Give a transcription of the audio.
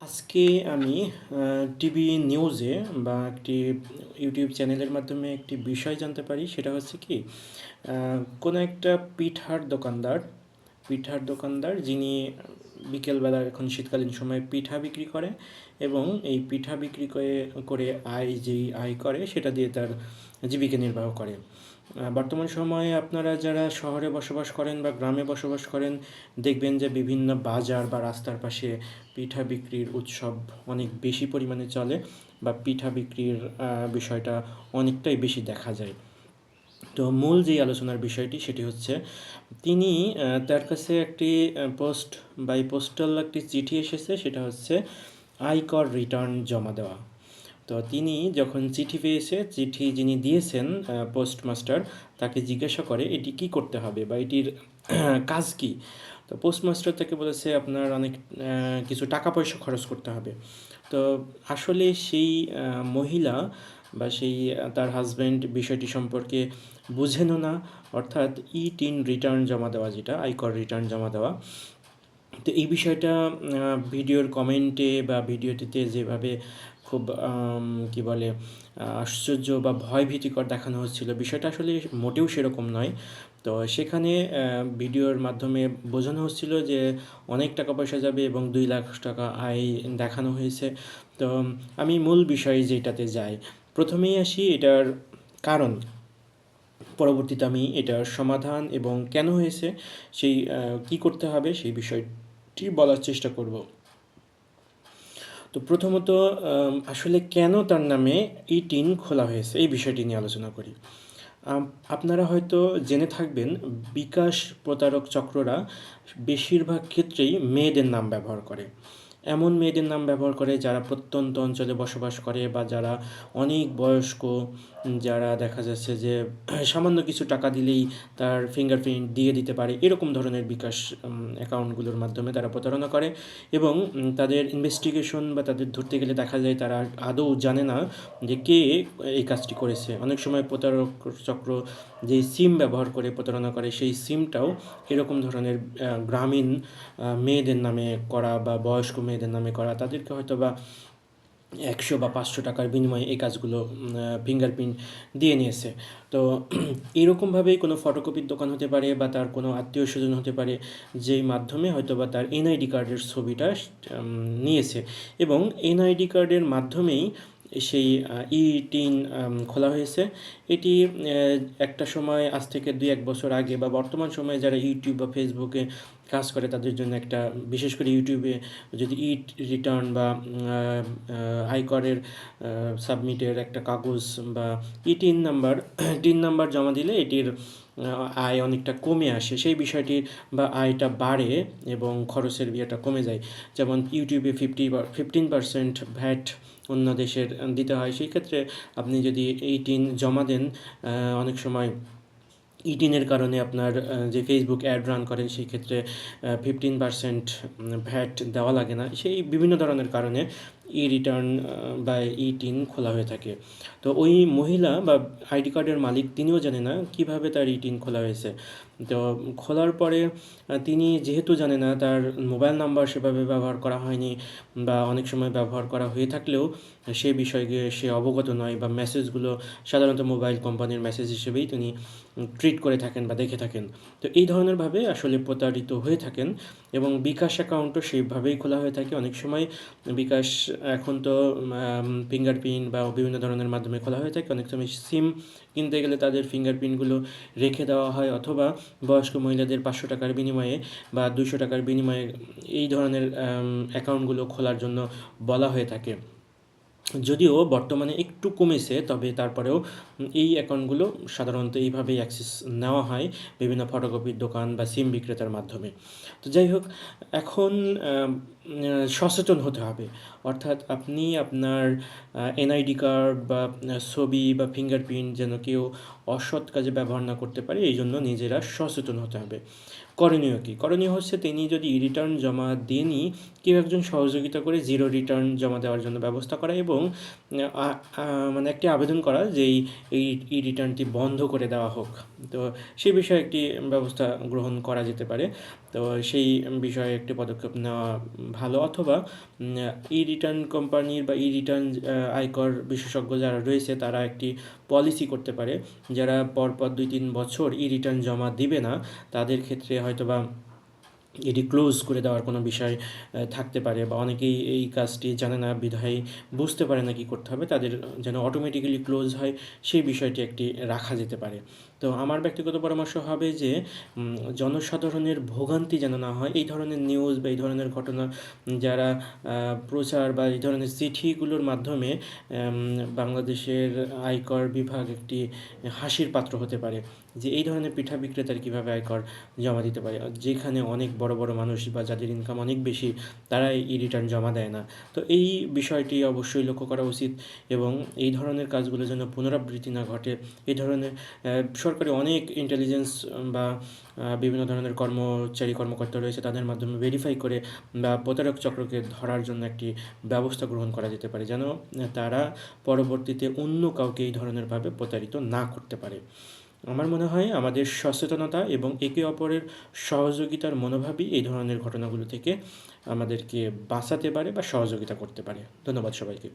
আজকে আমি টিভি নিউজে বা একটি ইউটিউব চ্যানেলের মাধ্যমে একটি বিষয় জানতে পারি। সেটা হচ্ছে কি, কোনো একটা পিঠার দোকানদার যিনি বিকেলবেলা, এখন শীতকালীন সময়ে পিঠা বিক্রি করে এবং এই পিঠা বিক্রি করে করে যেই আয় করে সেটা দিয়ে তার জীবিকা নির্বাহ করে। বর্তমান সময়ে আপনারা যারা শহরে বসবাস করেন বা গ্রামে বসবাস করেন, দেখবেন যে বিভিন্ন বাজার বা রাস্তার পাশে পিঠা বিক্রির উৎসব অনেক বেশি পরিমাণে চলে, বা পিঠা বিক্রির বিষয়টা অনেকটাই বেশি দেখা যায়। তো মূল যেই আলোচনার বিষয়টি সেটি হচ্ছে, তিনি তার কাছে একটি পোস্ট বাই পোস্টাল একটি চিঠি এসেছে। সেটা হচ্ছে আয়কর রিটার্ন জমা দেওয়া। তো তিনি যখন চিঠি পেয়েছে, চিঠি যিনি দিয়েছেন পোস্টমাস্টার, তাকে জিজ্ঞাসা করে এটি কি করতে হবে বা এটির কাজ কি। তো পোস্টমাস্টার তাকে বলেছে আপনার অনেক কিছু টাকা পয়সা খরচ করতে হবে। তো আসলে সেই মহিলা বা সেই তার হাজব্যান্ড বিষয়টি সম্পর্কে বুঝেনও না। অর্থাৎ ই-টিন রিটার্ন জমা দেওয়া, যেটা আয়কর রিটার্ন জমা দেওয়া। তো এই বিষয়টা ভিডিওর কমেন্টে বা ভিডিওটিতে যেভাবে খুব কি বলে আশ্চর্য বা ভয়ভীতিকর দেখানো হচ্ছিল, বিষয়টা আসলে মোটেও সেরকম নয়। তো সেখানে ভিডিওর মাধ্যমে বোঝানো হচ্ছিল যে অনেক টাকা পয়সা যাবে এবং 2 লাখ টাকা আয় দেখানো হয়েছে। তো আমি মূল বিষয়ে যেটাতে যাই, প্রথমেই আসি এটার কারণ, পরবর্তীতে আমি এটার সমাধান এবং কেন হয়েছে সেই কী করতে হবে সেই বিষয়টি বলার চেষ্টা করব। তো প্রথমত আসলে কেন তার নামে ই-টিন খোলা হয়েছে এই বিষয়টি নিয়ে আলোচনা করি। আপনারা হয়তো জেনে থাকবেন, বিকাশ প্রতারক চক্ররা বেশিরভাগ ক্ষেত্রেই মেয়েদের নাম ব্যবহার করে। এমন মেয়েদের নাম ব্যবহার করে যারা প্রত্যন্ত অঞ্চলে বসবাস করে বা যারা অনেক বয়স্ক, যারা দেখা যাচ্ছে যে সামান্য কিছু টাকা দিলেই তার ফিঙ্গারপ্রিন্ট দিয়ে দিতে পারে, এরকম ধরনের বিকাশ অ্যাকাউন্টগুলোর মাধ্যমে তারা প্রতারণা করে। এবং তাদের ইনভেস্টিগেশন বা তাদের ধরতে গেলে দেখা যায় তারা আদৌ জানে না যে কে এই কাজটি করেছে। অনেক সময় প্রতারক চক্র যেই সিম ব্যবহার করে প্রতারণা করে, সেই সিমটাও এরকম ধরনের গ্রামীণ মেয়েদের নামে করা বা বয়স্ক মেয়েদের নামে করা। তাদেরকে হয়তো বা 100 বা 500 টাকার বিনিময়ে এই কাজগুলো ফিঙ্গারপ্রিন্ট দিয়ে নিয়েছে। তো এরকমভাবেই কোনো ফটোকপির দোকান হতে পারে বা তার কোনো আত্মীয় স্বজন হতে পারে, যেই মাধ্যমে হয়তো বা তার এনআইডি কার্ডের ছবিটা নিয়েছে, এবং এনআইডি কার্ডের মাধ্যমেই সেই ই-টিন খোলা হয়েছে। এটি একটা সময়, আজ থেকে 2-1 বছর আগে বা বর্তমান সময়ে যারা ইউটিউব বা ফেসবুকে কাজ করে তাদের জন্য একটা, বিশেষ করে ইউটিউবে যদি রিটার্ন বা আয়করের সাবমিটের একটা কাগজ বা টিন নাম্বার টিন নাম্বার জমা দিলে এটির আয় অনেকটা কমে আসে, সেই বিষয়টির বা আয়টা বাড়ে এবং খরচের ইয়েটা কমে যায়। যেমন ইউটিউবে 15% ভ্যাট অন্য দেশের দিতে হয়। সেই ক্ষেত্রে আপনি যদি এই টিন জমা দেন, অনেক সময় ই-টিনের কারণে আপনার যে ফেসবুক অ্যাড রান করেন সেই ক্ষেত্রে 15% ভ্যাট দেওয়া লাগে না। সেই বিভিন্ন ধরনের কারণে রিটার্ন বা ই-টিন খোলা হয়ে থাকে। তো ওই মহিলা বা আইডি কার্ডের মালিক তিনিও জানে না কীভাবে তার ই-টিন খোলা হয়েছে। তো খোলার পরে তিনি যেহেতু জানে না, তার মোবাইল নাম্বার সেভাবে ব্যবহার করা হয়নি বা অনেক সময় ব্যবহার করা হয়ে থাকলেও সে বিষয়ে সে অবগত নয়, বা মেসেজগুলো সাধারণত মোবাইল কোম্পানির মেসেজ হিসেবেই তিনি ট্রিট করে থাকেন বা দেখে থাকেন। তো এই ধরনেরভাবে আসলে প্রতারিত হয়ে থাকেন। এবং বিকাশ অ্যাকাউন্টও সেইভাবেই খোলা হয়ে থাকে। অনেক সময় বিকাশ এখন তো ফিঙ্গারপ্রিন্ট বা বিভিন্ন ধরনের মাধ্যমে খোলা হয়ে থাকে। অনেক সময় সিম কিনতে গেলে তাদের ফিঙ্গারপ্রিন্টগুলো রেখে দেওয়া হয়, অথবা বয়স্ক মহিলাদের 500 টাকার বিনিময়ে বা 200 টাকার বিনিময়ে এই ধরনের অ্যাকাউন্টগুলো খোলার জন্য বলা হয়ে থাকে। যদিও বর্তমানে একটু কমেছে, তবে তারপরেও এই অ্যাকাউন্টগুলো সাধারণত এইভাবেই অ্যাক্সেস নেওয়া হয় বিভিন্ন ফটোকপির দোকান বা সিম বিক্রেতার মাধ্যমে। তো যাই হোক, এখন সচেতন হতে হবে। অর্থাৎ আপনি আপনার এনআইডি কার্ড বা ছবি বা ফিঙ্গারপ্রিন্ট যেন কেউ অসৎ কাজে ব্যবহার না করতে পারে, এই জন্য নিজেরা সচেতন হতে হবে। করণীয় কী? করণীয় হচ্ছে তিনি যদি রিটার্ন জমা দেনই, কেউ একজন সহযোগিতা করে জিরো রিটার্ন জমা দেওয়ার জন্য ব্যবস্থা করা এবং আ আ মানে একটি আবেদন করা যে এই রিটার্নটি বন্ধ করে দেওয়া হোক। তো সেই বিষয়ে একটি ব্যবস্থা গ্রহণ করা যেতে পারে। তো সেই বিষয়ে একটি পদক্ষেপ নেওয়া ভালো, অথবা ই-রিটার্ন কোম্পানির বা ই-রিটার্ন আয়কর বিশেষজ্ঞ যারা রয়েছে তারা একটি পলিসি করতে পারে, যারা পরপর 2-3 বছর ই-রিটার্ন জমা দিবে না তাদের ক্ষেত্রে হয়তোবা এটি ক্লোজ করে দেওয়ার কোনো বিষয় থাকতে পারে, বা অনেকেই এই কাজটি জানে না বিধায় বুঝতে পারে না কী করতে হবে, তাদের যেন অটোমেটিক্যালি ক্লোজ হয় সেই বিষয়টি একটি রাখা যেতে পারে। তো আমার ব্যক্তিগত পরামর্শ হবে যে জনসাধারণের ভোগান্তি যেন না হয়, এই ধরনের নিউজ বা এই ধরনের ঘটনা যারা প্রচার বা এই ধরনের চিঠিগুলোর মাধ্যমে বাংলাদেশের আয়কর বিভাগ একটি হাসির পাত্র হতে পারে যে এই ধরনের পিঠা বিক্রেতার কীভাবে আয়কর জমা দিতে পারে, যেখানে অনেক বড় বড় মানুষ বা যাদের ইনকাম অনেক বেশি তারা এই রিটার্ন জমা দেয় না। তো এই বিষয়টি অবশ্যই লক্ষ্য করা উচিত এবং এই ধরনের কাজগুলো যেন পুনরাবৃত্তি না ঘটে। এই ধরনের সরকারি অনেক ইন্টেলিজেন্স বা বিভিন্ন ধরনের কর্মচারী কর্মকর্তা রয়েছে, তাদের মাধ্যমে ভেরিফাই করে বা প্রতারক চক্রকে ধরার জন্য একটি ব্যবস্থা গ্রহণ করা যেতে পারে, যেন তারা পরবর্তীতে অন্য কাউকে এই ধরনেরভাবে প্রতারিত না করতে পারে। আমার মনে হয় আমাদের সচেতনতা এবং একে অপরের সহযোগিতার মনোভাবই এই ধরনের ঘটনাগুলো থেকে আমাদেরকে বাঁচাতে পারে বা সহযোগিতা করতে পারে। ধন্যবাদ সবাইকে।